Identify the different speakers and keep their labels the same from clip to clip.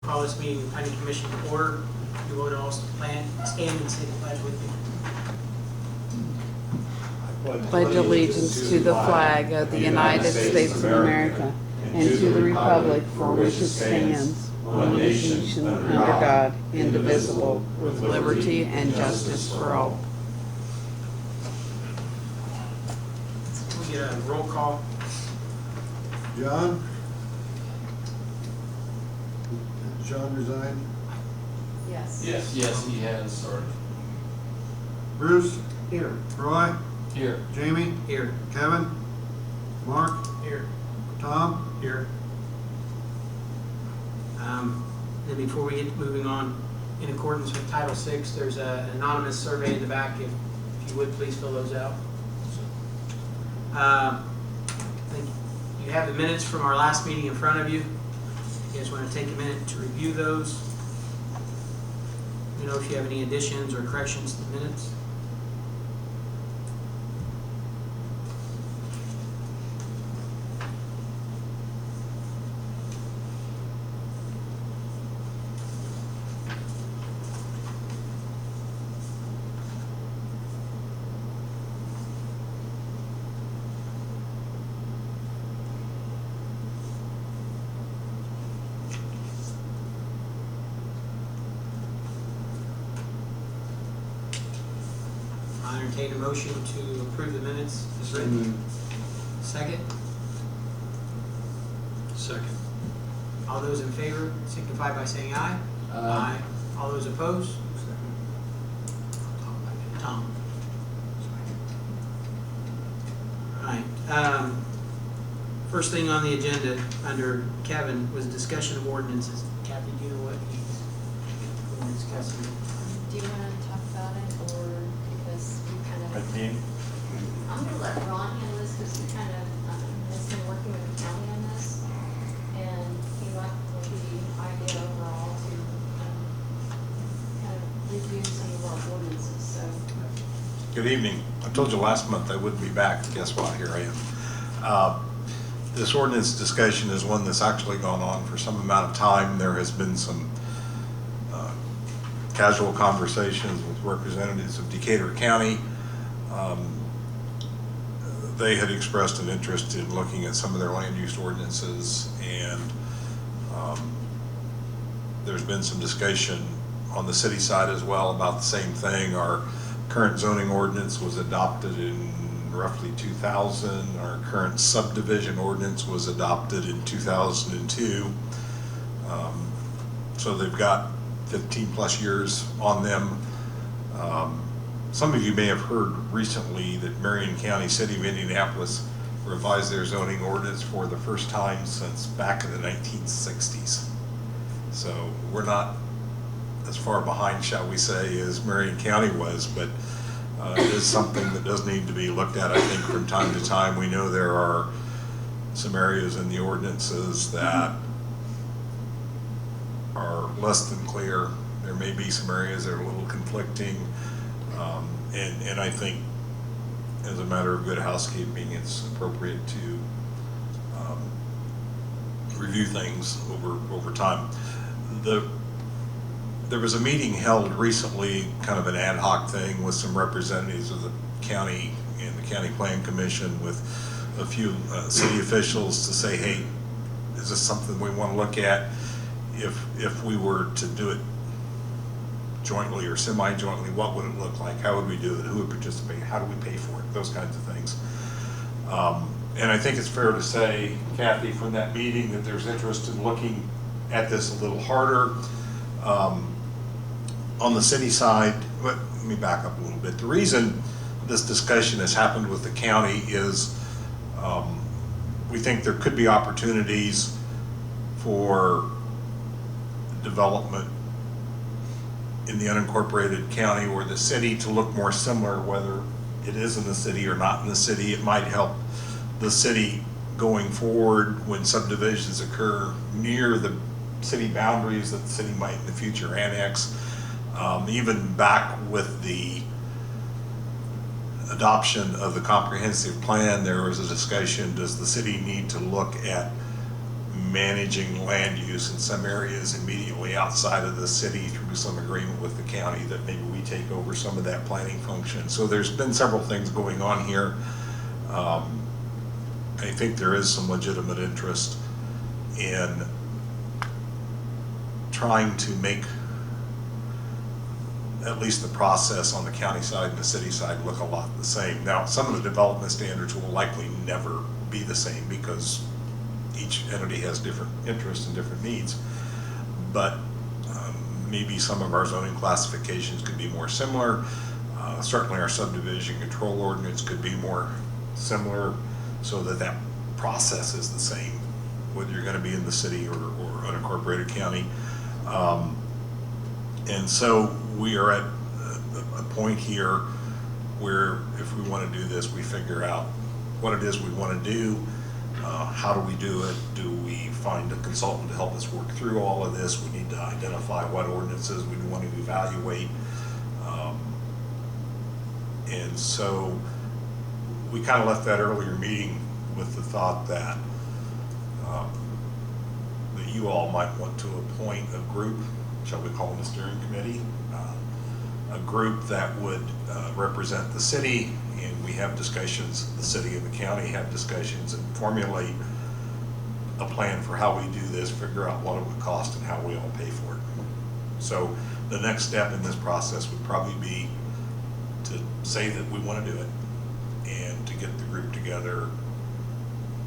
Speaker 1: Call this meeting of the Planning Commission to order. You would also stand and say the pledge with me.
Speaker 2: Pledge allegiance to the flag of the United States of America and to the republic for which it stands, one nation under God, indivisible, with liberty and justice for all.
Speaker 1: Can we get a roll call?
Speaker 3: John? Did John resign?
Speaker 4: Yes.
Speaker 5: Yes, he has, sorry.
Speaker 3: Bruce?
Speaker 1: Here.
Speaker 3: Roy?
Speaker 5: Here.
Speaker 3: Jamie?
Speaker 1: Here.
Speaker 3: Kevin? Mark?
Speaker 1: Here.
Speaker 3: Tom?
Speaker 1: Here. Then before we get moving on, in accordance with Title VI, there's an anonymous survey in the back. If you would, please fill those out. I think you have the minutes from our last meeting in front of you. You guys want to take a minute to review those? You know if you have any additions or corrections to the minutes. I entertain a motion to approve the minutes as written. Second?
Speaker 5: Second.
Speaker 1: All those in favor signify by saying aye. Aye. All those opposed? Tom. All right. First thing on the agenda under Kevin was discussion of ordinances. Kathy, do you know what we're discussing?
Speaker 4: Do you want to talk about it, or because we kind of? I'm going to let Ron handle this because he kind of has been working with the county on this, and he liked the idea overall to kind of review some of our ordinances. So.
Speaker 6: Good evening. I told you last month I wouldn't be back. Guess what? Here I am. This ordinance discussion is one that's actually gone on for some amount of time. There has been some casual conversations with representatives of Decatur County. They had expressed an interest in looking at some of their land use ordinances, and there's been some discussion on the city side as well about the same thing. Our current zoning ordinance was adopted in roughly 2000. Our current subdivision ordinance was adopted in 2002. So they've got 15 plus years on them. Some of you may have heard recently that Marion County, City of Indianapolis, revised their zoning ordinance for the first time since back in the 1960s. So we're not as far behind, shall we say, as Marion County was, but it is something that does need to be looked at, I think, from time to time. We know there are some areas in the ordinances that are less than clear. There may be some areas that are a little conflicting, and I think as a matter of good housekeeping, it's appropriate to review things over time. There was a meeting held recently, kind of an ad hoc thing with some representatives of the county and the County Plan Commission with a few city officials to say, hey, is this something we want to look at? If we were to do it jointly or semi-jointly, what would it look like? How would we do it? Who would participate? How do we pay for it? Those kinds of things. And I think it's fair to say, Kathy, from that meeting that there's interest in looking at this a little harder. On the city side, let me back up a little bit. The reason this discussion has happened with the county is we think there could be opportunities for development in the unincorporated county or the city to look more similar, whether it is in the city or not in the city. It might help the city going forward when subdivisions occur near the city boundaries that the city might in the future annex. Even back with the adoption of the comprehensive plan, there was a discussion, does the city need to look at managing land use in some areas immediately outside of the city through some agreement with the county that maybe we take over some of that planning function. So there's been several things going on here. I think there is some legitimate interest in trying to make at least the process on the county side and the city side look a lot the same. Now, some of the development standards will likely never be the same because each entity has different interests and different needs. But maybe some of our zoning classifications could be more similar. Certainly our subdivision control ordinance could be more similar so that that process is the same, whether you're going to be in the city or unincorporated county. And so we are at a point here where if we want to do this, we figure out what it is we want to do. How do we do it? Do we find a consultant to help us work through all of this? We need to identify what ordinances we want to evaluate. And so we kind of left that earlier meeting with the thought that that you all might want to appoint a group, shall we call them a steering committee, a group that would represent the city, and we have discussions, the city and the county have discussions and formulate a plan for how we do this, figure out what it would cost and how we all pay for it. So the next step in this process would probably be to say that we want to do it and to get the group together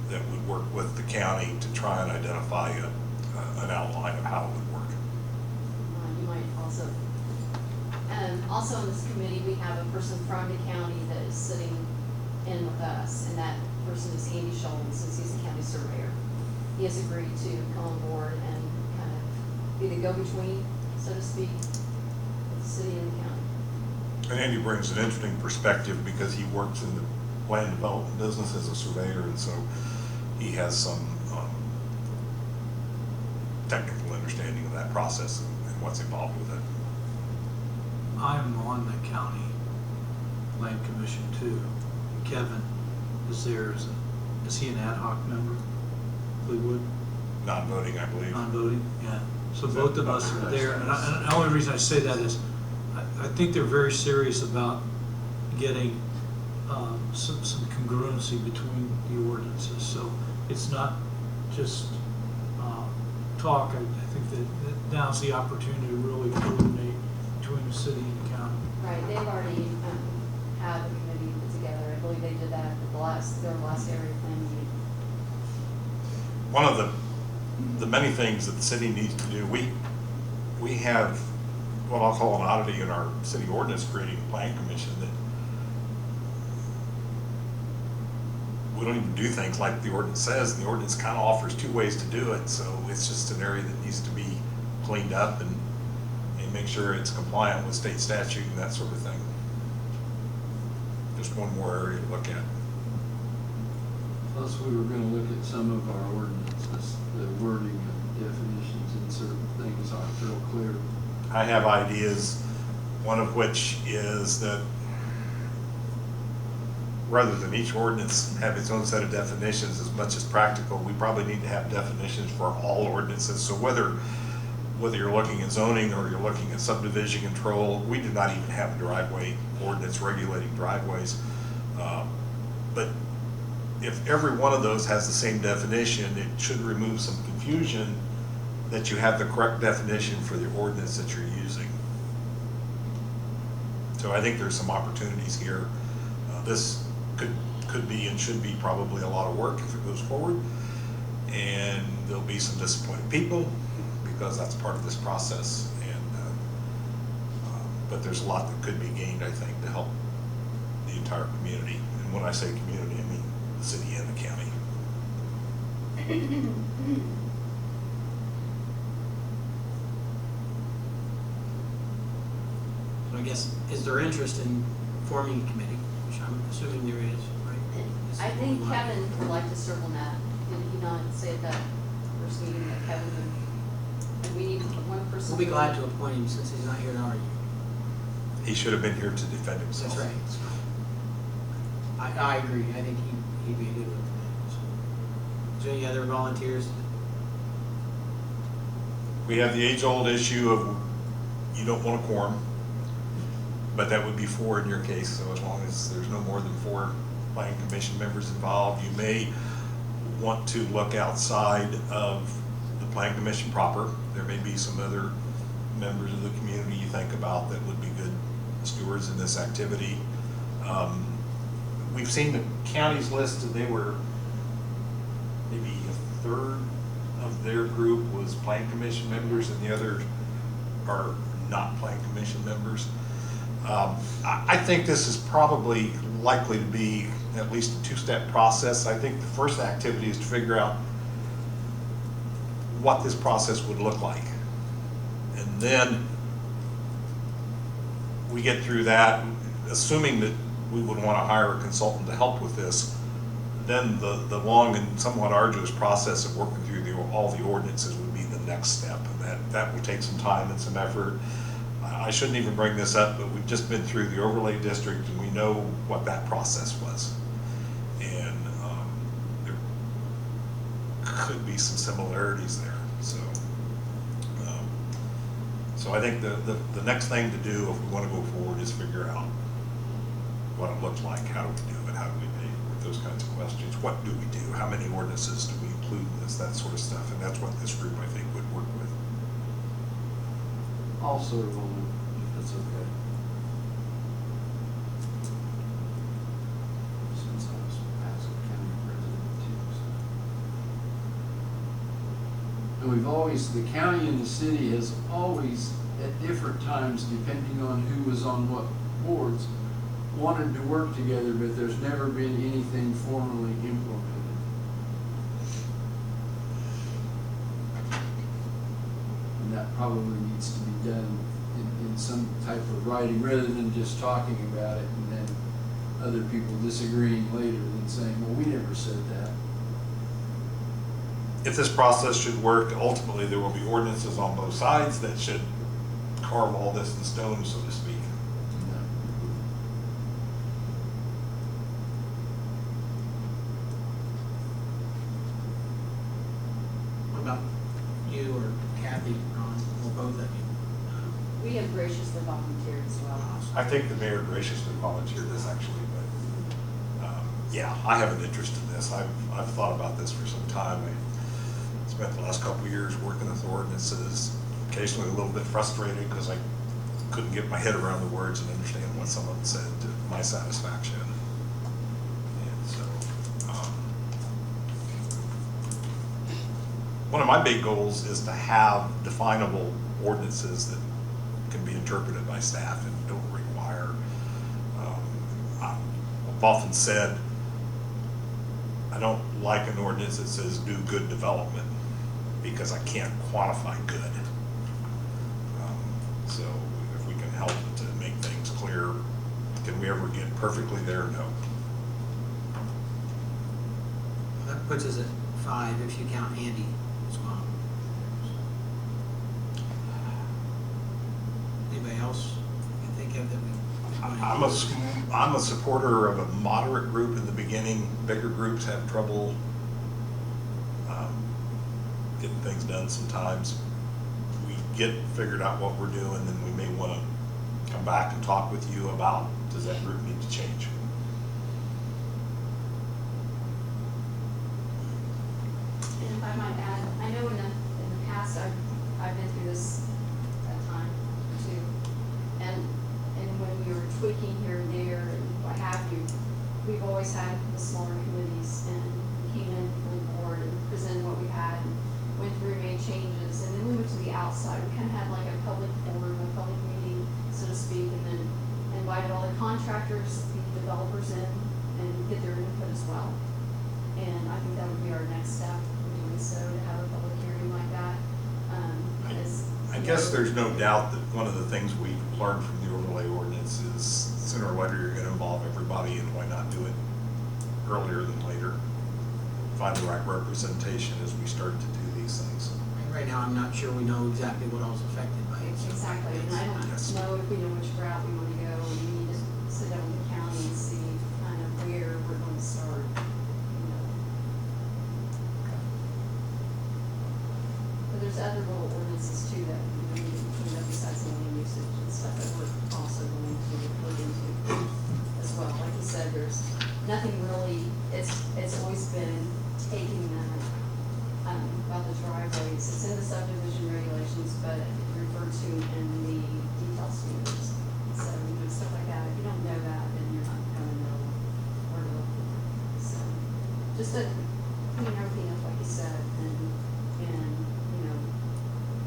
Speaker 6: that would work with the county to try and identify an outline of how it would work.
Speaker 4: You might also in this committee, we have a person from the county that is sitting in with us, and that person is Andy Schultz, since he's a county surveyor. He has agreed to come on board and kind of be the go-between, so to speak, with the city and the county.
Speaker 6: And Andy brings an interesting perspective because he works in the land development business as a surveyor, and so he has some technical understanding of that process and what's involved with it.
Speaker 7: I'm on the county land commission too. Kevin is there is he an ad hoc member? Fleetwood?
Speaker 6: Non-voting, I believe.
Speaker 7: Non-voting, yeah. So both of us are there, and the only reason I say that is I think they're very serious about getting some congruency between the ordinances. So it's not just talk. I think that now's the opportunity to really coordinate between the city and the county.
Speaker 4: Right, they've already had a committee put together. I believe they did that at their last area plan meeting.
Speaker 6: One of the many things that the city needs to do, we have what I'll call an oddity in our city ordinance creating a plan commission that we don't even do things like the ordinance says, and the ordinance kind of offers two ways to do it, so it's just an area that needs to be cleaned up and make sure it's compliant with state statute and that sort of thing. Just one more area to look at.
Speaker 5: Plus, we were gonna look at some of our ordinances, the wording and definitions in certain things aren't real clear.
Speaker 6: I have ideas, one of which is that rather than each ordinance have its own set of definitions, as much as practical, we probably need to have definitions for all ordinances. So whether you're looking at zoning or you're looking at subdivision control, we do not even have a driveway ordinance regulating driveways. But if every one of those has the same definition, it should remove some confusion that you have the correct definition for the ordinance that you're using. So I think there's some opportunities here. This could be and should be probably a lot of work if it goes forward. And there'll be some disappointed people because that's part of this process. But there's a lot that could be gained, I think, to help the entire community. And when I say community, I mean the city and the county.
Speaker 1: So I guess, is there interest in forming a committee, which I'm assuming there is, right? This is
Speaker 4: I
Speaker 1: what
Speaker 4: think
Speaker 1: we want.
Speaker 4: Kevin would like to serve on that. Did he not say at that first meeting that Kevin would, and we need one person?
Speaker 1: We'll be glad to appoint him since he's not here to argue.
Speaker 6: He should have been here to defend himself.
Speaker 1: That's right. I agree. I think he'd be a good one for that. So, is there any other volunteers?
Speaker 6: We have the age-old issue of you don't want a quorum, but that would be 4 in your case, so as long as there's no more than 4 planning commission members involved, you may want to look outside of the planning commission proper. There may be some other members of the community you think about that would be good stewards in this activity. We've seen the county's list, and they were maybe a third of their group was planning commission members, and the others are not planning commission members. I think this is probably likely to be at least a 2-step process. I think the first activity is to figure out what this process would look like. And then we get through that, assuming that we would want to hire a consultant to help with this, then the long and somewhat arduous process of working through all the ordinances would be the next step. And that will take some time and some effort. I shouldn't even bring this up, but we've just been through the overlay district and we know what that process was. And there could be some similarities there. So I think the next thing to do if we want to go forward is figure out what it looks like, how do we do it, how do we pay for it, those kinds of questions. What do we do? How many ordinances do we include in this, that sort of stuff. And that's what this group, I think, would work with.
Speaker 5: I'll serve on it, if that's okay. Since I was past county president too. So. And we've always, the county and the city has always, at different times, depending on who was on what boards, wanted to work together, but there's never been anything formally implemented. And that probably needs to be done in some type of writing, rather than just talking about it and then other people disagreeing later and saying, well, we never said that.
Speaker 6: If this process should work, ultimately there will be ordinances on both sides that should carve all this in stone, so to speak.
Speaker 1: What about you or Kathy, Ron, or both of you?
Speaker 4: We have graciously volunteered as well.
Speaker 6: I think the mayor graciously volunteered this actually, but yeah, I have an interest in this. I've thought about this for some time. I spent the last couple of years working with ordinances, occasionally a little bit frustrated because I couldn't get my head around the words and understand what someone said to my satisfaction. And so, one of my big goals is to have definable ordinances that can be interpreted by staff and don't require, I've often said, I don't like an ordinance that says do good development because I can't quantify good. So if we can help to make things clear, can we ever get perfectly there? No.
Speaker 1: That puts us at 5 if you count Andy as well. Anybody else you can think of that we?
Speaker 6: I'm a supporter of a moderate group in the beginning. Bigger groups have trouble getting things done sometimes. We get figured out what we're doing, then we may want to come back and talk with you about, does that group need to change?
Speaker 4: And if I might add, I know in the past, I've been through this at time too. And when we were tweaking here and there and what have you, we've always had the smaller committees and came in from the board and presented what we had, and went through, made changes, and then we went to the outside. We kind of had like a public forum, a public meeting, so to speak, and then invited all the contractors, the developers in, and get their input as well. And I think that would be our next step in doing so, to have a public hearing like that.
Speaker 6: I guess there's no doubt that one of the things we learned from the overlay ordinance is sooner or later you're going to involve everybody, and why not do it earlier than later? Find the right representation as we start to do these things.
Speaker 1: Right now, I'm not sure we know exactly what all's affected by it. So
Speaker 4: Exactly, and I don't
Speaker 6: Yes.
Speaker 4: know if we know which route we want to go, and we need to sit down with the county and see kind of where we're going to start, you know. But there's other little ordinances too that we need to clean up besides the land usage and stuff that we're also going to look into as well. Like you said, there's nothing really, it's always been taking that, about the driveways. It's in the subdivision regulations, but referred to in the detail standards. So, stuff like that. If you don't know that, then you're not gonna know where to look for it. So, just to clean everything up, like you said, and,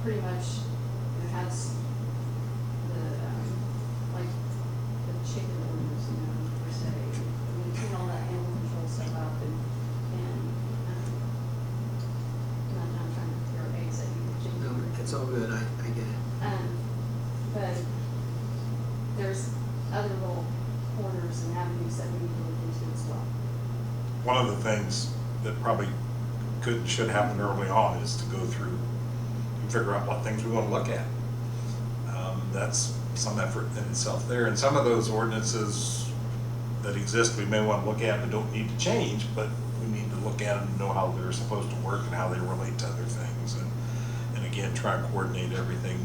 Speaker 4: pretty much, it has the, like, the chicken orders, per se. I mean, clean all that animal control stuff up and not trying to throw eggs at you, chicken.
Speaker 1: No, it's all good, I get it.
Speaker 4: But there's other little corners and avenues that we need to look into as well.
Speaker 6: One of the things that probably could and should happen early on is to go through and figure out what things we want to look at. That's some effort in itself there. And some of those ordinances that exist, we may want to look at and don't need to change, but we need to look at them and know how they're supposed to work and how they relate to other things. And again, try and coordinate everything.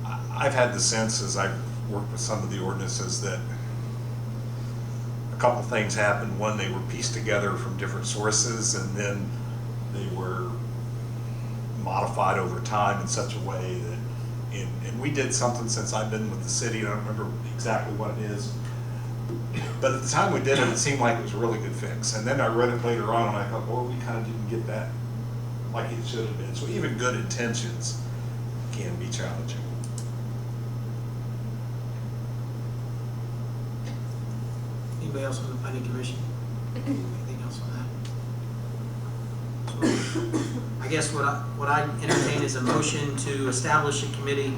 Speaker 6: I've had the sense as I've worked with some of the ordinances that a couple things happened. One, they were pieced together from different sources, and then they were modified over time in such a way that, and we did something since I've been with the city, and I don't remember exactly what it is, but at the time we did it, it seemed like it was a really good fix. And then I read it later on, and I thought, well, we kind of didn't get that like it should have been. So even good intentions can be challenging.
Speaker 1: Anybody else on the planning commission? Anything else on that? So, I guess what I entertain is a motion to establish a committee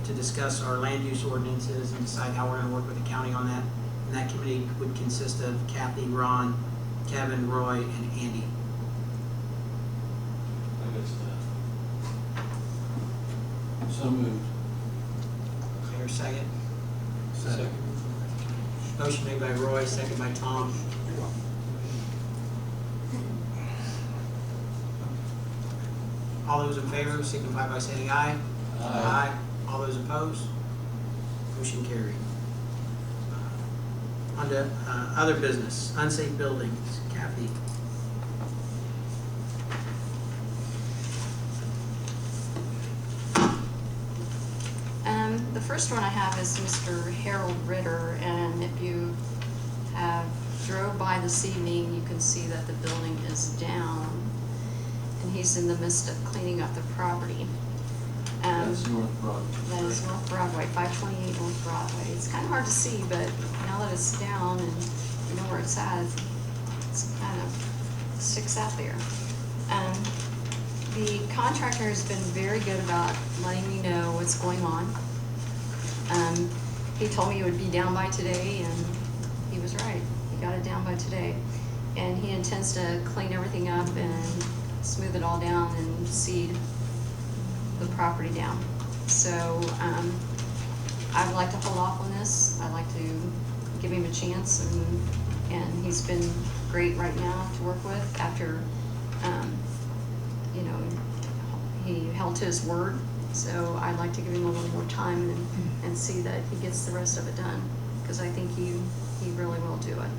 Speaker 1: to discuss our land use ordinances and decide how we're going to work with the county on that. And that committee would consist of Kathy, Ron, Kevin, Roy, and Andy.
Speaker 5: So moved.
Speaker 1: Is there a second? Second. Motion made by Roy, second by Tom. All those in favor signify by saying aye. Aye. All those opposed? Motion carried. On to other business, unsafe buildings. Kathy.
Speaker 4: The first one I have is Mr. Harold Ritter, and if you have drove by this evening, you can see that the building is down, and he's in the midst of cleaning up the property.
Speaker 5: That's North Broadway.
Speaker 4: That is North Broadway, 528 North Broadway. It's kind of hard to see, but now that it's down and you know where it's at, it's kind of sticks out there. The contractor has been very good about letting me know what's going on. He told me it would be down by today, and he was right. He got it down by today. And he intends to clean everything up and smooth it all down and seed the property down. So I'd like to hold off on this. I'd like to give him a chance, and he's been great right now to work with after, you know, he held to his word. So I'd like to give him a little more time and see that he gets the rest of it done, because I think he really will do it.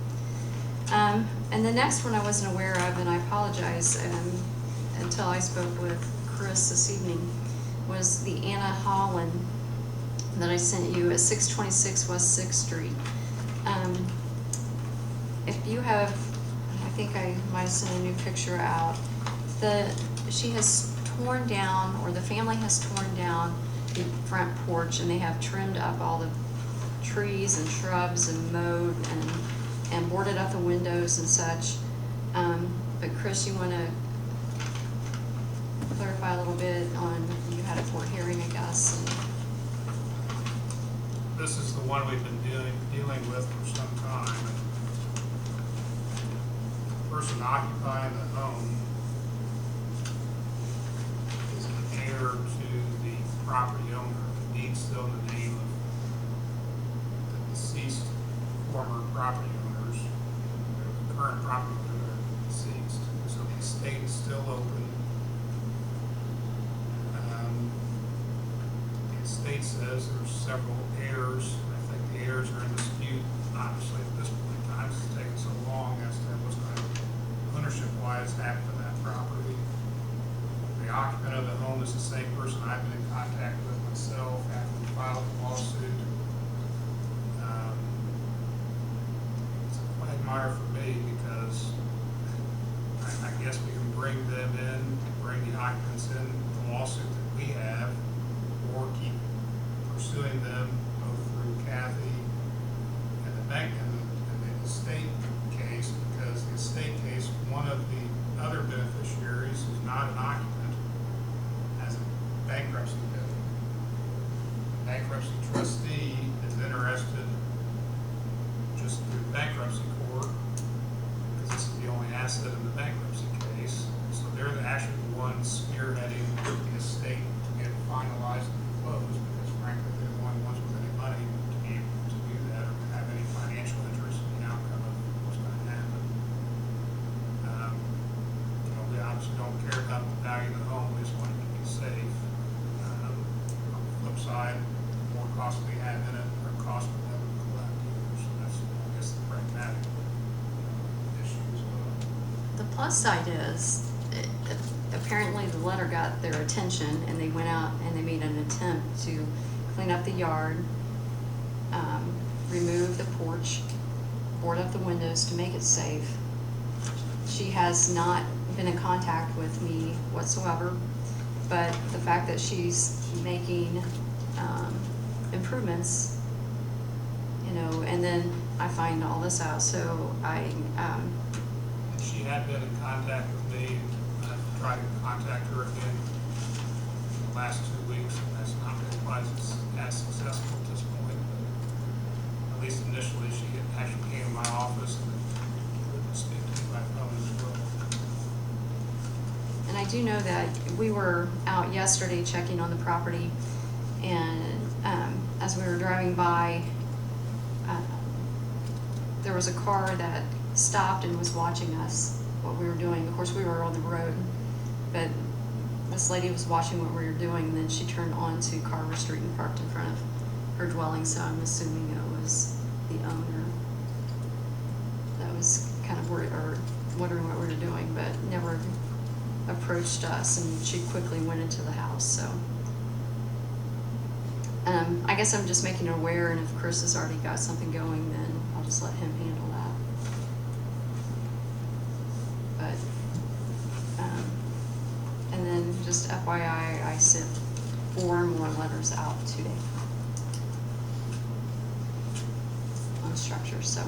Speaker 4: And the next one I wasn't aware of, and I apologize until I spoke with Chris this evening, was the Anna Holland that I sent you at 626 West 6th Street. If you have, I think I might have sent a new picture out, she has torn down, or the family has torn down the front porch, and they have trimmed up all the trees and shrubs and mowed and boarded up the windows and such. But Chris, you want to clarify a little bit on, you had a court hearing, I guess.
Speaker 8: This is the one we've been dealing with for some time. The person occupying the home is an heir to the property owner. The deed's still in the name of the deceased former property owners. The current property owner is deceased. So the estate is still open. says there's several heirs. I think the heirs are in dispute, obviously, at this point in time, it's taken so long as to what's going to ownership-wise happen to that property. The occupant of the home is the same person I've been in contact with myself after we filed the lawsuit. It's a quagmire for me because I guess we can bring them in, bring the occupants in the lawsuit that we have, or keep pursuing them both through Kathy and the bank and the estate case, because the estate case, one of the other beneficiaries who's not an occupant has a bankruptcy debtor. The bankruptcy trustee is interested just through bankruptcy court, because this is the only asset in the bankruptcy case. So they're actually the ones spearheading the estate to get finalized and closed, because frankly, they're the only ones with any money to be able to do that or have any financial interest in the outcome of what's going to happen. We obviously don't care about the value of the home, we just want it to be safe. On the flip side, the more cost we have in it, the more cost we have to collect. So that's, I guess, the pragmatic issue as well.
Speaker 4: The plus side is, apparently the letter got their attention and they went out and they made an attempt to clean up the yard, remove the porch, board up the windows to make it safe. She has not been in contact with me whatsoever, but the fact that she's making improvements, and then I find all this out, so
Speaker 8: And she had been in contact with me, and I've tried to contact her again in the last 2 weeks, and that's not been quite as successful at this point. But at least initially, she actually came to my office and would speak to me by phone as well.
Speaker 4: And I do know that we were out yesterday checking on the property, and as we were driving by, there was a car that stopped and was watching us, what we were doing. Of course, we were on the road, but this lady was watching what we were doing, and then she turned onto Carver Street and parked in front of her dwelling, so I'm assuming it was the owner that was kind of worried or wondering what we were doing, but never approached us, and she quickly went into the house. So I guess I'm just making her aware, and if Chris has already got something going, then I'll just let him handle that. But and then just FYI, I sent 4 more letters out today on structures, so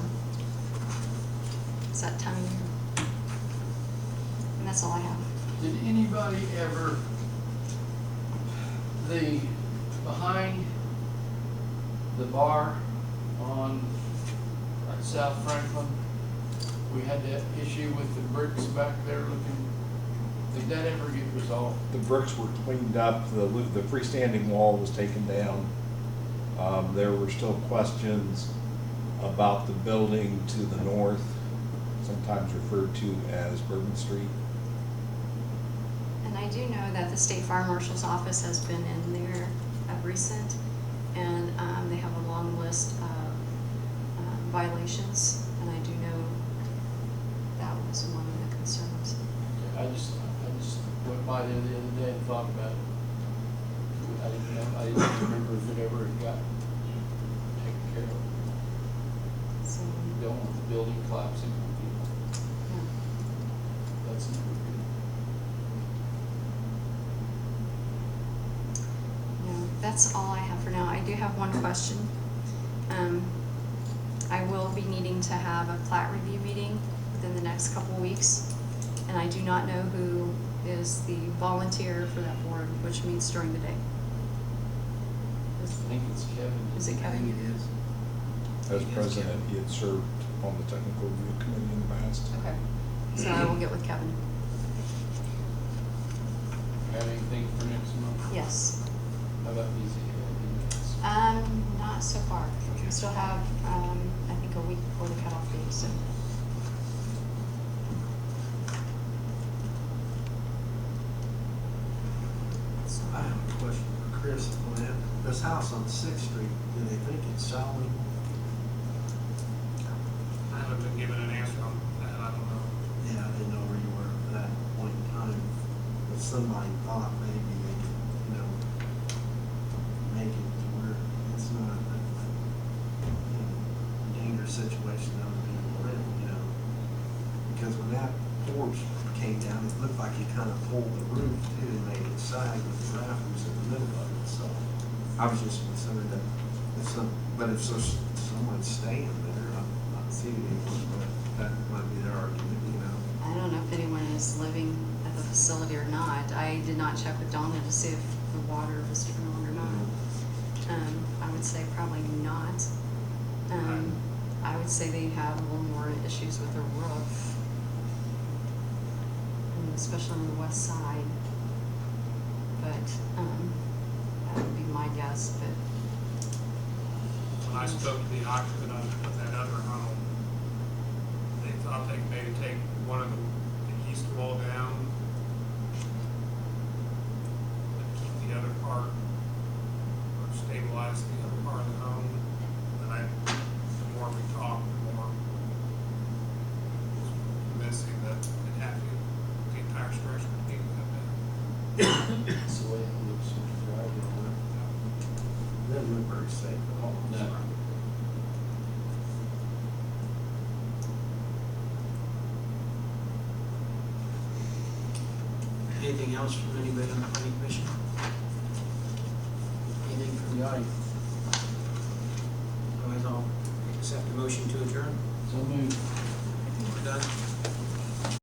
Speaker 4: it's that time of year. And that's all I have.
Speaker 5: Did anybody ever, behind the bar on South Franklin, we had that issue with the bricks back there looking, did that ever get resolved?
Speaker 6: The bricks were cleaned up, the freestanding wall was taken down. There were still questions about the building to the north, sometimes referred to as Bourbon Street.
Speaker 4: And I do know that the State Fire Marshal's office has been in there of recent, and they have a long list of violations, and I do know that was one of the concerns.
Speaker 5: I just went by there the other day and thought about it. I didn't remember if it ever got taken care of.
Speaker 4: So,
Speaker 5: You don't want the building collapsing on people.
Speaker 4: yeah.
Speaker 5: That's never good.
Speaker 4: No, that's all I have for now. I do have one question. I will be needing to have a plat review meeting within the next couple weeks, and I do not know who is the volunteer for that board, which meets during the day.
Speaker 5: I think it's Kevin.
Speaker 4: Is it
Speaker 1: I
Speaker 4: Kevin?
Speaker 1: think it is.
Speaker 6: As
Speaker 1: Yes,
Speaker 6: president, he had served on the technical review committee in the past.
Speaker 4: Okay, so I will get with Kevin.
Speaker 5: Have anything for next month?
Speaker 4: Yes.
Speaker 5: How about these minutes?
Speaker 4: Not so far. We still have, I think, a week before the cutoff date, so.
Speaker 7: I have a question for Chris on that.
Speaker 3: this house on Sixth Street, do they think it's selling?
Speaker 8: I haven't been given an answer on that, I don't know.
Speaker 3: Yeah, I didn't know where you were at that point in time, but somebody thought maybe they could, you know, make it to where it's not a, you know, dangerous situation that other people are in, you know? Because when that porch came down, it looked like he kind of pulled the roof too and made it sag with the rafters in the middle of it, so I was just concerned that if but if there's someone staying there, I'm not seeing anyone, but that might be their argument, you know?
Speaker 9: I don't know if anyone is living at the facility or not. I did not check with Donna to see if the water was turned on or not. I would say probably not. I would say they have a little more issues with their roof, especially on the west side. But that would be my guess. But
Speaker 8: When I spoke to the occupant of that other home, they thought they could maybe take one of the east wall down, and keep the other part, or stabilize the other part of the home. But the more we talked, the more it was convincing that it had to, the entire structure would need to come down.
Speaker 5: That's the way it looks when you drive on it.
Speaker 3: It doesn't look very safe at all.
Speaker 5: No.
Speaker 1: Anything else from anybody on the planning commission? Anything from the audience? Otherwise, I'll accept a motion to adjourn.
Speaker 5: So moved.
Speaker 1: We're done.